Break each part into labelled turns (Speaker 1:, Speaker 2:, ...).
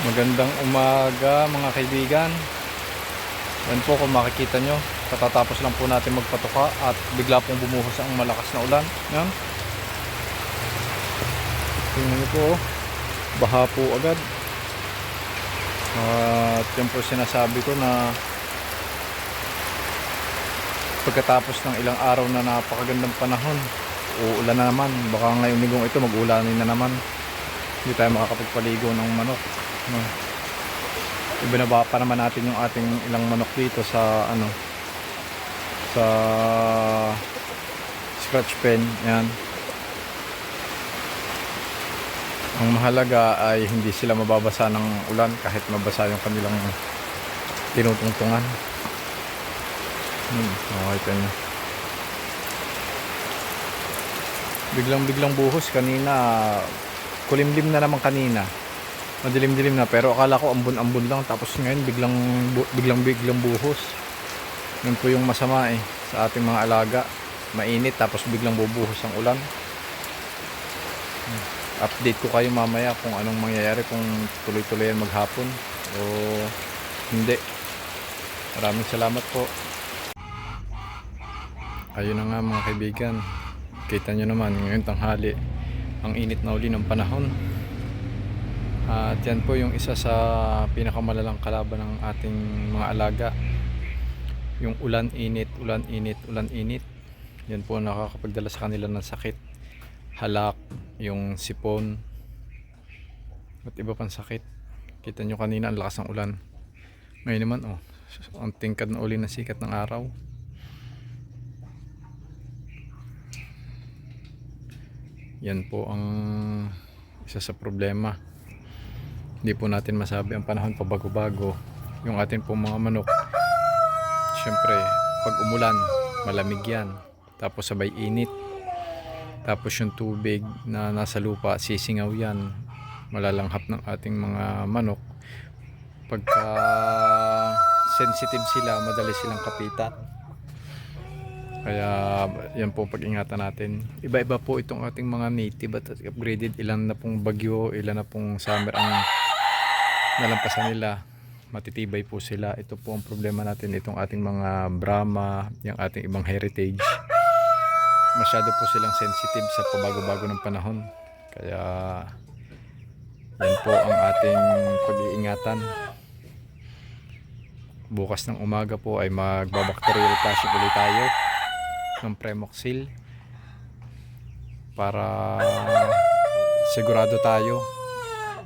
Speaker 1: Magandang umaga mga kaibigan. Yan po, kung makikita nyo, katatapos lang po natin magpatuka at bigla pong bumuhos ang malakas na ulan. Yan, tingnan nyo po, baha po agad. At yan po sinasabi ko na pagkatapos ng ilang araw na napakagandang panahon, uulan na naman. Baka ngayong linggo ito mag-ulanin na naman. Hindi tayo makakapagpaligo ng manok. Ibinaba pa naman natin yung ating ilang manok dito sa sa scratch pen. Yan, ang mahalaga ay hindi sila mababasa ng ulan kahit mabasa yung kanilang tinutungtungan. Okay, nyo, biglang buhos kanina. Kulimlim na naman kanina, madilim-dilim na, pero akala ko ambon-ambon lang, tapos ngayon biglang buhos. Yun po yung masama sa ating mga alaga. Mainit tapos biglang bubuhos ang ulan. Update ko kayo mamaya kung anong mangyayari, kung tuloy-tuloy yan maghapon o hindi. Maraming salamat po. Ayun na nga mga kaibigan, kita nyo naman ngayon tanghali ang init na uli ng panahon. At yan po yung isa sa pinakamalalang kalaban ng ating mga alaga, yung ulan init. Yan po nakakapagdala sa kanila ng sakit, halak, yung sipon at iba pang sakit. Kita nyo kanina ang lakas ng ulan, ngayon naman ang tingkad na uli ng sikat ng araw. Yan po ang isa sa problema. Hindi po natin masabi, ang panahon pabago-bago. Yung atin po mga manok, syempre pag umulan malamig yan, tapos sabay init, tapos yung tubig na nasa lupa sisingaw yan, malalanghap ng ating mga manok. Pagka sensitive sila, madali silang kapitan. Kaya yan po pag-ingatan natin. Iba-iba po itong ating mga native at upgraded. Ilan na pong bagyo, ilan na pong summer ang nalampasan nila. Matitibay po sila. Ito po ang problema natin, itong ating mga Brahma, yung ating ibang heritage. Masyado po silang sensitive sa pabago-bago ng panahon. Kaya yan po ang ating pag-iingatan. Bukas ng umaga po ay magbabacterial flushing ulit tayo ng Premoxil para sigurado tayo,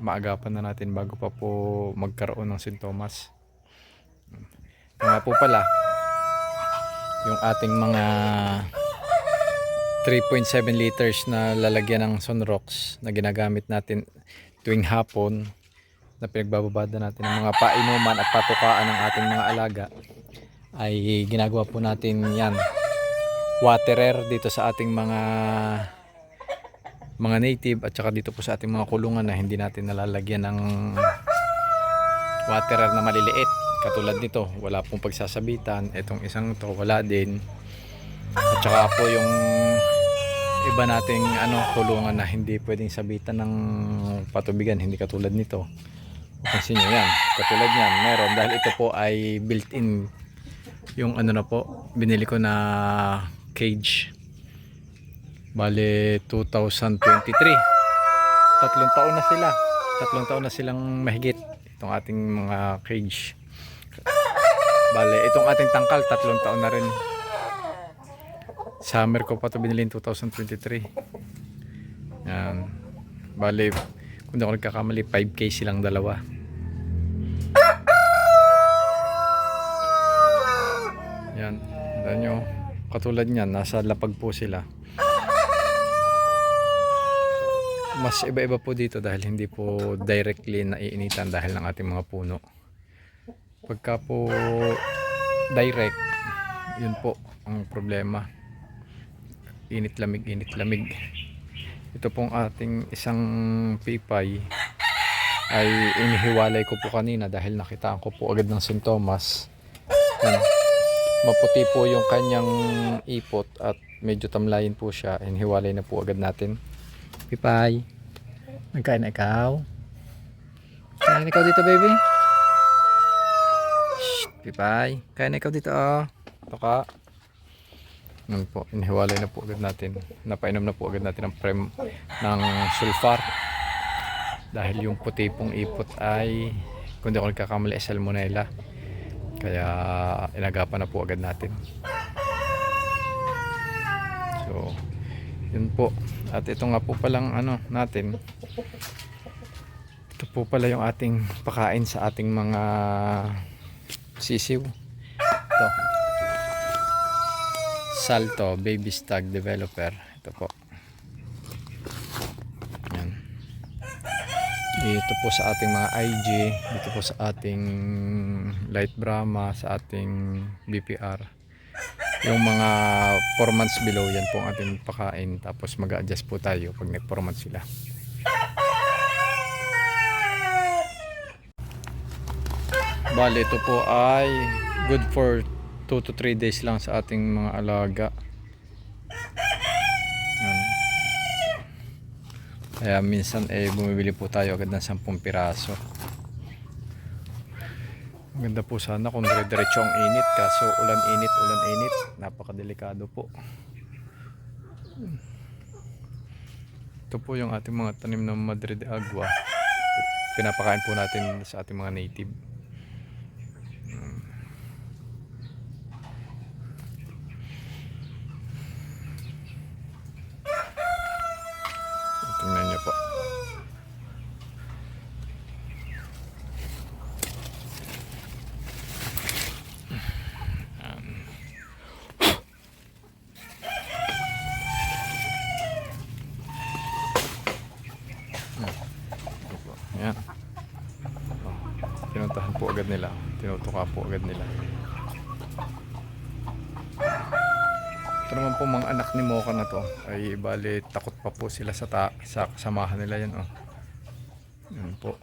Speaker 1: maagapan na natin bago pa po magkaroon ng sintomas. Nga po pala, yung ating mga 3.7 liters na lalagyan ng Sunrox na ginagamit natin tuwing hapon, na pinagbababada natin ng mga painuman at patukaan ng ating mga alaga, ay ginagawa po natin yan waterer dito sa ating mga native, at saka dito po sa ating mga kulungan na hindi natin nalalagyan ng waterer na maliliit. Katulad nito, wala pong pagsasabitan. Itong isang to wala din. At saka po yung iba nating kulungan na hindi pwedeng sabitan ng patubigan, hindi katulad nito. Pansin nyo yan, katulad yan meron, dahil ito po ay built-in yung na po, binili ko na cage. Bale 2023, tatlong taon na silang mahigit itong ating mga cage. Bale itong ating tangkal 3 taon na rin. Summer ko pa ito binili 2023. Yan, bale kung di ako nagkakamali 5K silang dalawa. Yan, tandaan nyo, katulad nyan, nasa lapag po sila. Mas iba-iba po dito dahil hindi po directly naiinitan dahil ng ating mga puno. Pagka po direct, yun po ang problema. Init lamig. Ito pong ating isang pipay ay inihiwalay ko po kanina dahil nakitaan ko po agad ng sintomas. Yan, maputi po yung kanyang ipot at medyo tamlayin po siya. Inihiwalay na po agad natin. Pipay, magkain na ikaw? Kain ikaw dito, baby. Shh, Pipay. Kain ikaw dito, oh. Ito ka. Yan po, inihiwalay na po agad natin. Napainom na po agad natin ng sulfar. Dahil yung puti pong ipot ay, kung di ako nagkakamali, salmonella. Kaya inagapan na po agad natin. So, yun po. At ito nga po palang natin. Ito po pala yung ating pakain sa ating mga sisiw. Ito. Salto Baby Stag Developer. Ito po. Yan. Dito po sa ating mga IG, dito po sa ating Light Brahma, sa ating BPR. Yung mga 4 months below, yan po ang ating pakain. Tapos mag-adjust po tayo pag nag-4 months sila. Bale, ito po ay good for 2 to 3 days lang sa ating mga alaga. Yan. Kaya minsan bumibili po tayo agad ng 10 piraso. Maganda po sana kung dire-diretso ang init, kaso ulan init, napakadelikado po. Ito po yung ating mga tanim ng Madre de Agua. Pinapakain po natin sa ating mga native. Tingnan nyo po. Yan. Pinuntahan po agad nila. Tinutuka po agad nila. Ito naman po mga anak ni Mocha na to. Ay bali takot pa po sila sa kasamahan nila yan. Oh. Yan po.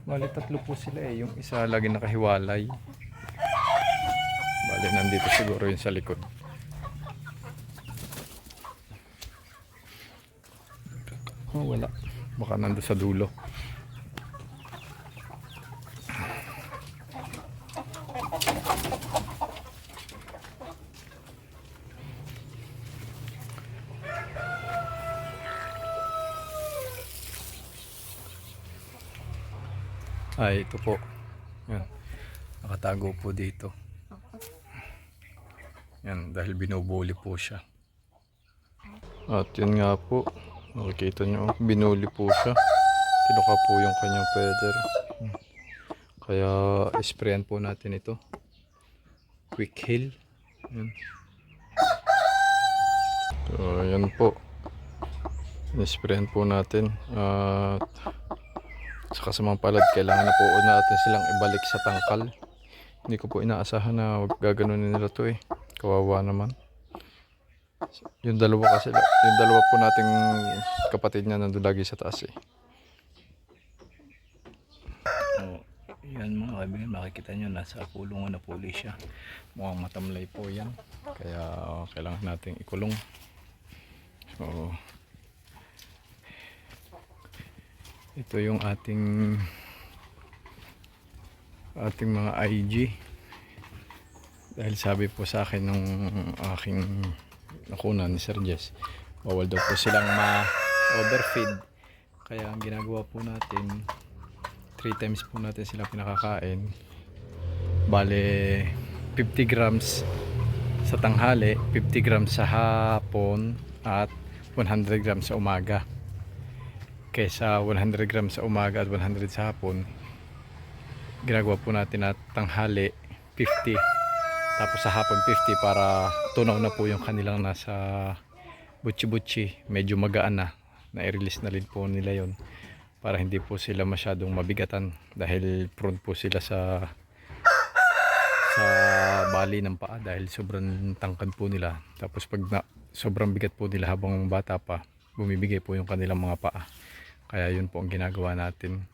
Speaker 1: Bali 3 po sila eh. Yung isa lagi nakahiwalay. Bali nandito siguro yun sa likod. Oh, wala. Baka nando sa dulo. Ay, ito po. Yan. Nakatago po dito. Yan, dahil binubuli po siya. At yun nga po. Nakikita nyo, binuli po siya. Tinuka po yung kanyang feather. Kaya sprayan po natin ito. Quick heal. Yan. So, yan po. Sprayan po natin. At sa kasamang palad, kailangan na po natin silang ibalik sa tangkal. Hindi ko po inaasahan na gaganunin nila to eh. Kawawa naman. Yung dalawa po nating kapatid niya nandun lagi sa taas eh. Oh, yan mga kaibigan, makikita nyo nasa kulungan na po siya. Mukhang matamlay po yan. Kaya kailangan nating ikulong. So, ito yung ating mga IG. Dahil sabi po sa akin nung aking nakuna ni Sir Jess, bawal daw po silang ma-overfeed. Kaya ang ginagawa po natin, 3 times po natin sila pinakakain. Bale 50 grams sa tanghali, 50 grams sa hapon, at 100 grams sa umaga. Kaysa 100 grams sa umaga at 100 sa hapon, ginagawa po natin na tanghali 50, tapos sa hapon 50 para tunaw na po yung kanilang nasa butchi-butchi, medyo magaan na, na-release na rin po nila yon para hindi po sila masyadong mabigatan, dahil prone po sila sa bali ng paa dahil sobrang tangkad po nila. Tapos pag sobrang bigat po nila habang bata pa, bumibigay po yung kanilang mga paa. Kaya yun po ang ginagawa natin.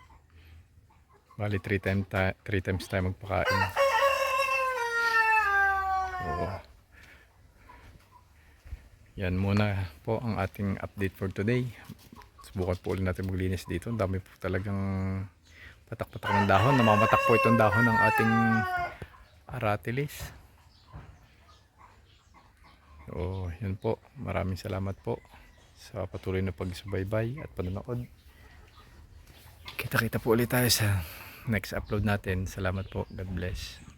Speaker 1: Bali 3 times tayo magpakain. So, yan muna po ang ating update for today. Subukan po ulit natin maglinis dito. Ang dami po talagang patak-patak ng dahon. Namamatak po itong dahon ng ating aratilis. So, yun po. Maraming salamat po sa patuloy na pagsubaybay at panonood. Kita-kita po ulit tayo sa next upload natin. Salamat po. God bless.